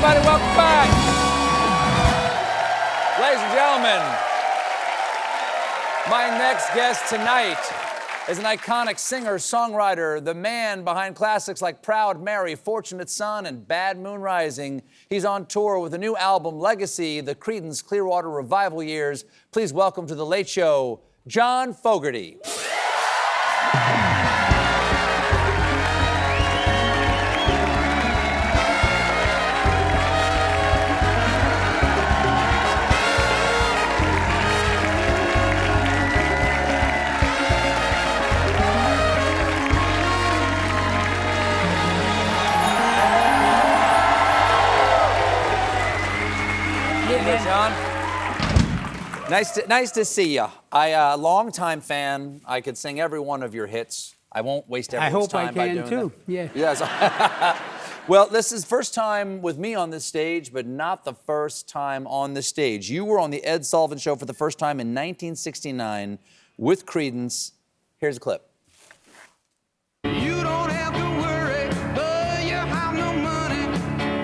everybody. Welcome back. Ladies and gentlemen, my next guest tonight is an iconic singer, songwriter, the man behind classics like Proud Mary, Fortunate Son, and Bad Moon Rising. He's on tour with a new album, Legacy, the Creedence Clearwater Revival years. Please welcome to The Late Show, John Fogerty. John, nice to see you. I long-time fan. I could sing every one of your hits. I won't waste everyone's time by doing that. I hope I can too. Yeah. Yes. Well, this is first time with me on this stage, but not the first time on the stage. You were on the Ed Sullivan Show for the first time in 1969 with Creedence. Here's a clip. You don't have to worry, though you have no money.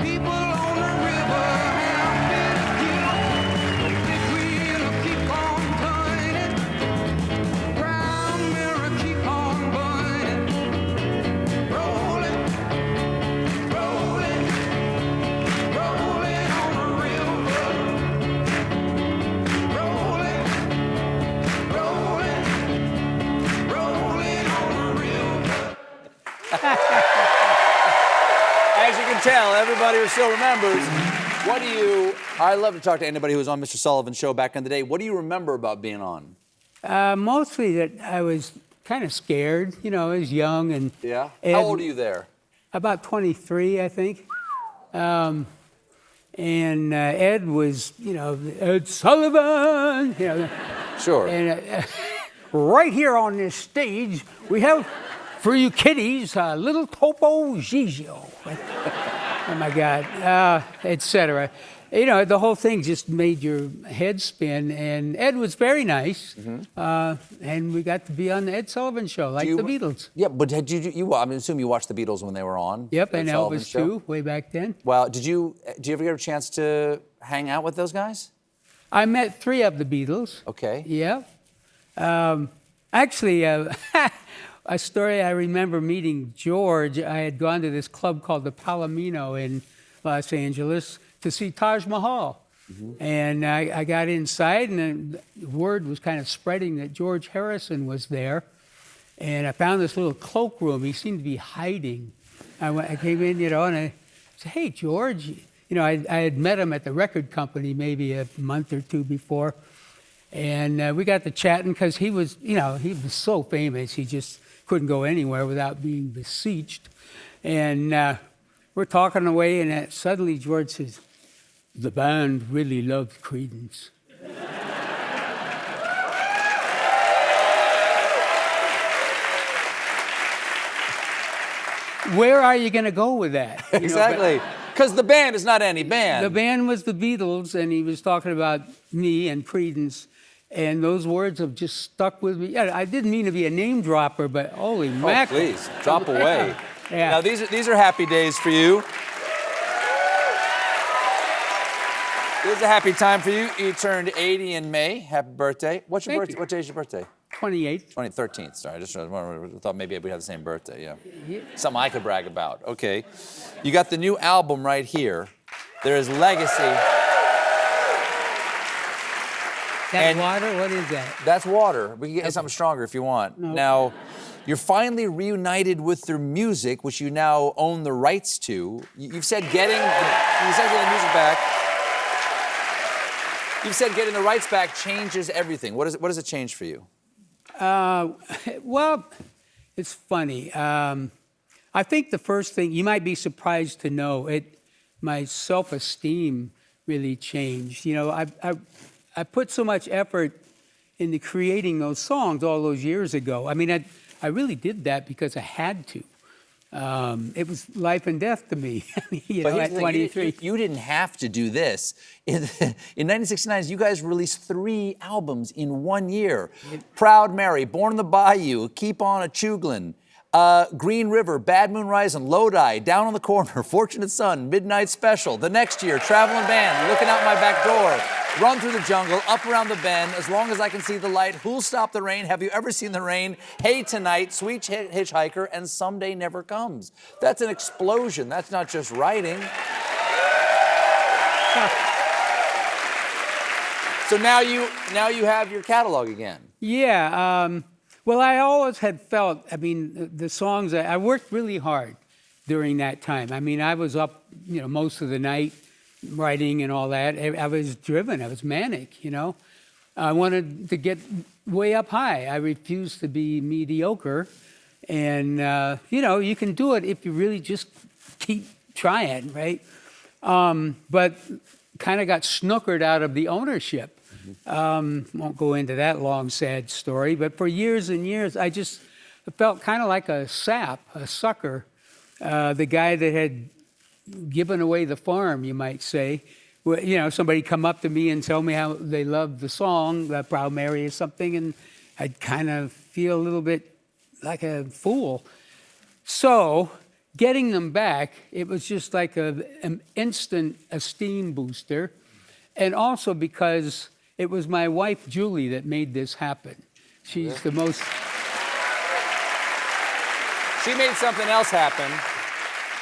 People on the river have been killed. The wheel keep on turning. Proud mirror keep on burning. Rolling, rolling, rolling on the river. Rolling, rolling, rolling on the river. As you can tell, everybody who still remembers, I love to talk to anybody who was on Mr. Sullivan's Show back in the day. What do you remember about being on? Mostly that I was kind of scared. You know, I was young and... Yeah? How old are you there? About 23, I think. And Ed was, Ed Sullivan, Sure. And right here on this stage, we have, for you kiddies, little Topo Gigio. Oh, my God, etc. The whole thing just made your head spin, and Ed was very nice, and we got to be on the Ed Sullivan Show, like the Beatles. Yeah, but did you I assume you watched the Beatles when they were on? Yep, and Elvis too, way back then. Well, did you ever get a chance to hang out with those guys? I met 3 of the Beatles. Okay. Yeah. Actually, a story I remember meeting George. I had gone to this club called the Palomino in Los Angeles to see Taj Mahal. And I got inside, and the word was kind of spreading that George Harrison was there. And I found this little cloakroom. He seemed to be hiding. I came in, and I said, "Hey, George." I had met him at the record company maybe a month or 2 before. And we got to chatting because he was so famous. He just couldn't go anywhere without being beseeched. And we're talking away, and suddenly George says, "The band really loved Creedence." Where are you going to go with that? Exactly. Because the band is not any band. The band was the Beatles, and he was talking about me and Creedence. And those words have just stuck with me. Yeah, I didn't mean to be a name dropper, but holy mackerel. Please, drop away. Yeah. Now, these are happy days for you. This is a happy time for you. You turned 80 in May. Happy birthday. What's your birthday? What day is your birthday? 28th. 13th, sorry. I just thought maybe we had the same birthday, yeah. Something I could brag about. Okay. You got the new album right here. There is Legacy. That water? What is that? That's water. We can get something stronger if you want. No. Now, you're finally reunited with their music, which you now own the rights to. You've said getting the music back. You've said getting the rights back changes everything. What does it change for you? Well, it's funny. I think the first thing, you might be surprised to know, my self-esteem really changed. I put so much effort into creating those songs all those years ago. I mean, I really did that because I had to. It was life and death to me, at 23. You didn't have to do this. In 1969, you guys released 3 albums in 1 year. Proud Mary, Born in the Bayou, Keep On a Chuglin. Green River, Bad Moon Rising, Lodi, Down on the Corner, Fortunate Son, Midnight Special, The Next Year, Traveling Band, Looking Out My Back Door, Run Through the Jungle, Up Around the Bend, As Long as I Can See the Light, Who'll Stop the Rain, Have You Ever Seen the Rain, Hey Tonight, Sweet Hitchhiker, and Someday Never Comes. That's an explosion. That's not just writing. So now you have your catalog again. Yeah. Well, I always had felt, I mean, the songs, I worked really hard during that time. I mean, I was up, most of the night writing and all that. I was driven. I was manic, I wanted to get way up high. I refused to be mediocre. And, you can do it if you really just keep trying, right? But kind of got snookered out of the ownership. Won't go into that long, sad story, but for years and years, I just felt kind of like a sap, a sucker, the guy that had given away the farm, you might say. Somebody come up to me and tell me how they loved the song, Proud Mary or something, and I'd kind of feel a little bit like a fool. So getting them back, it was just like an instant esteem booster, and also because it was my wife, Julie, that made this happen. She's the most... She made something else happen.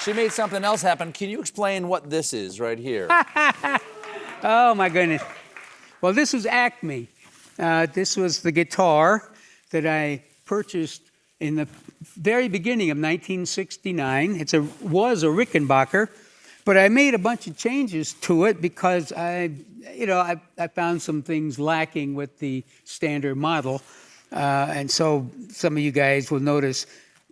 She made something else happen. Can you explain what this is right here? Oh, my goodness. Well, this is Acme. This was the guitar that I purchased in the very beginning of 1969. It was a Rickenbacker, but I made a bunch of changes to it because I found some things lacking with the standard model. And so some of you guys will notice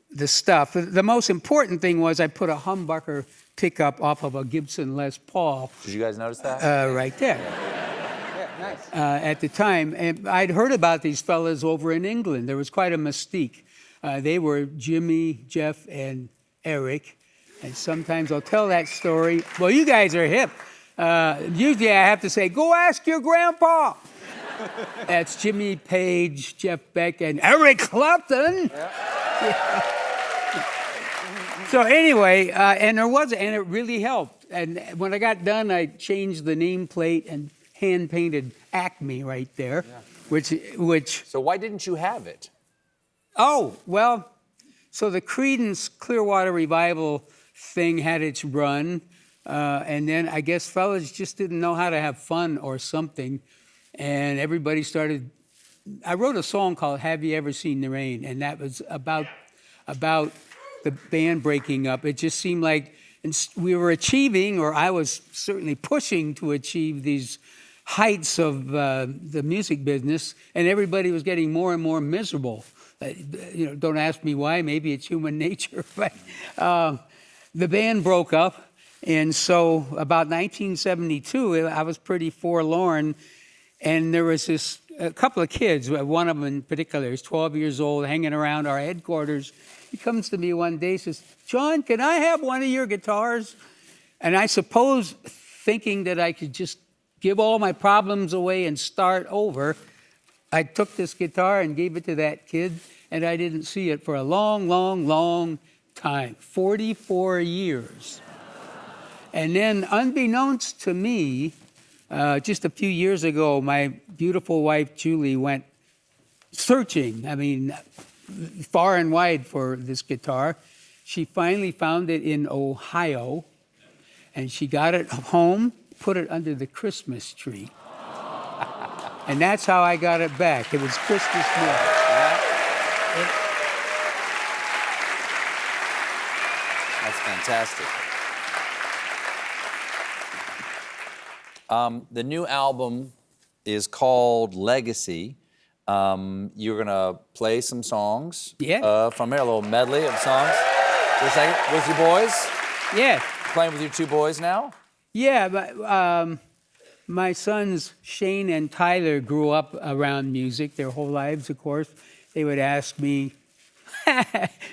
the stuff. The most important thing was I put a humbucker pickup off of a Gibson Les Paul. Did you guys notice that? Right there. Yeah, nice. At the time. And I'd heard about these fellas over in England. There was quite a mystique. They were Jimmy, Jeff, and Eric. And sometimes I'll tell that story. Well, you guys are hip. Usually I have to say, go ask your grandpa. That's Jimmy Page, Jeff Beck, and Eric Clapton. Yeah. So anyway, and it really helped. And when I got done, I changed the nameplate and hand painted Acme right there, which. So why didn't you have it? Oh, well, so the Creedence Clearwater Revival thing had its run, and then I guess fellas just didn't know how to have fun or something, and everybody started. I wrote a song called "Have You Ever Seen the Rain," and that was about the band breaking up. It just seemed like we were achieving, or I was certainly pushing to achieve these heights of the music business, and everybody was getting more and more miserable. Don't ask me why. Maybe it's human nature. But the band broke up, and so about 1972, I was pretty forlorn, and there was a couple of kids. One of them in particular is 12 years old, hanging around our headquarters. He comes to me one day, says, "John, can I have one of your guitars?" And I suppose, thinking that I could just give all my problems away and start over, I took this guitar and gave it to that kid, and I didn't see it for a long, long, long time, 44 years. And then, unbeknownst to me, just a few years ago, my beautiful wife, Julie, went searching, far and wide for this guitar. She finally found it in Ohio, and she got it home, put it under the Christmas tree. And that's how I got it back. It was Christmas morning. That's fantastic. The new album is called Legacy. You're going to play some songs from here, a little medley of songs. For a second, with your boys? Yeah. Playing with your two boys now? Yeah, but my sons, Shane and Tyler, grew up around music their whole lives, of course. They would ask me,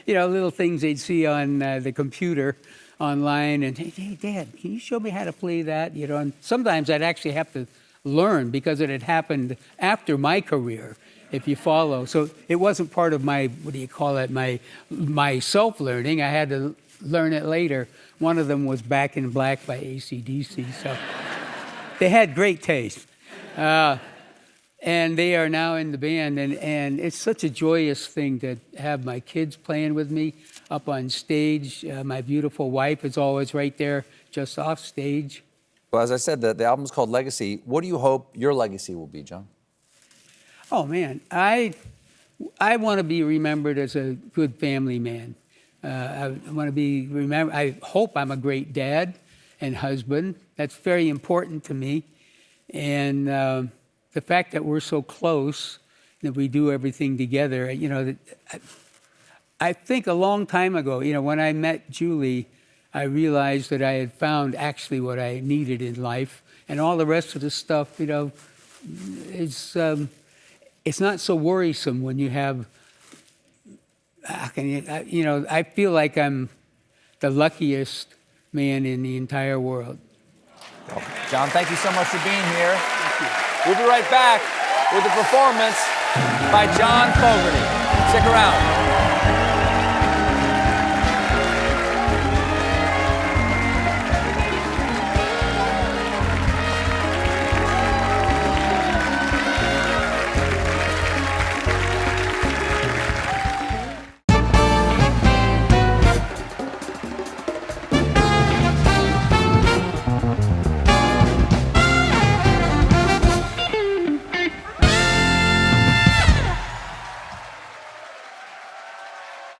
little things they'd see on the computer online, and, hey, Dad, can you show me how to play that? And sometimes I'd actually have to learn because it had happened after my career. if you follow. So it wasn't part of my, what do you call it, my self-learning. I had to learn it later. One of them was Back in Black by AC/DC. So they had great taste. And they are now in the band, and it's such a joyous thing to have my kids playing with me up on stage. My beautiful wife is always right there, just off stage. Well, as I said, the album's called Legacy. What do you hope your legacy will be, John? Oh, man, I want to be remembered as a good family man. I want to be remembered. I hope I'm a great dad and husband. That's very important to me. And the fact that we're so close, that we do everything together, you know, I think a long time ago, you know, when I met Julie, I realized that I had found actually what I needed in life, and all the rest of the stuff, you know, it's not so worrisome when you have, you know, I feel like I'm the luckiest man in the entire world. Well, John, thank you so much for being here. We'll be right back with a performance by John Fogerty. Stick around.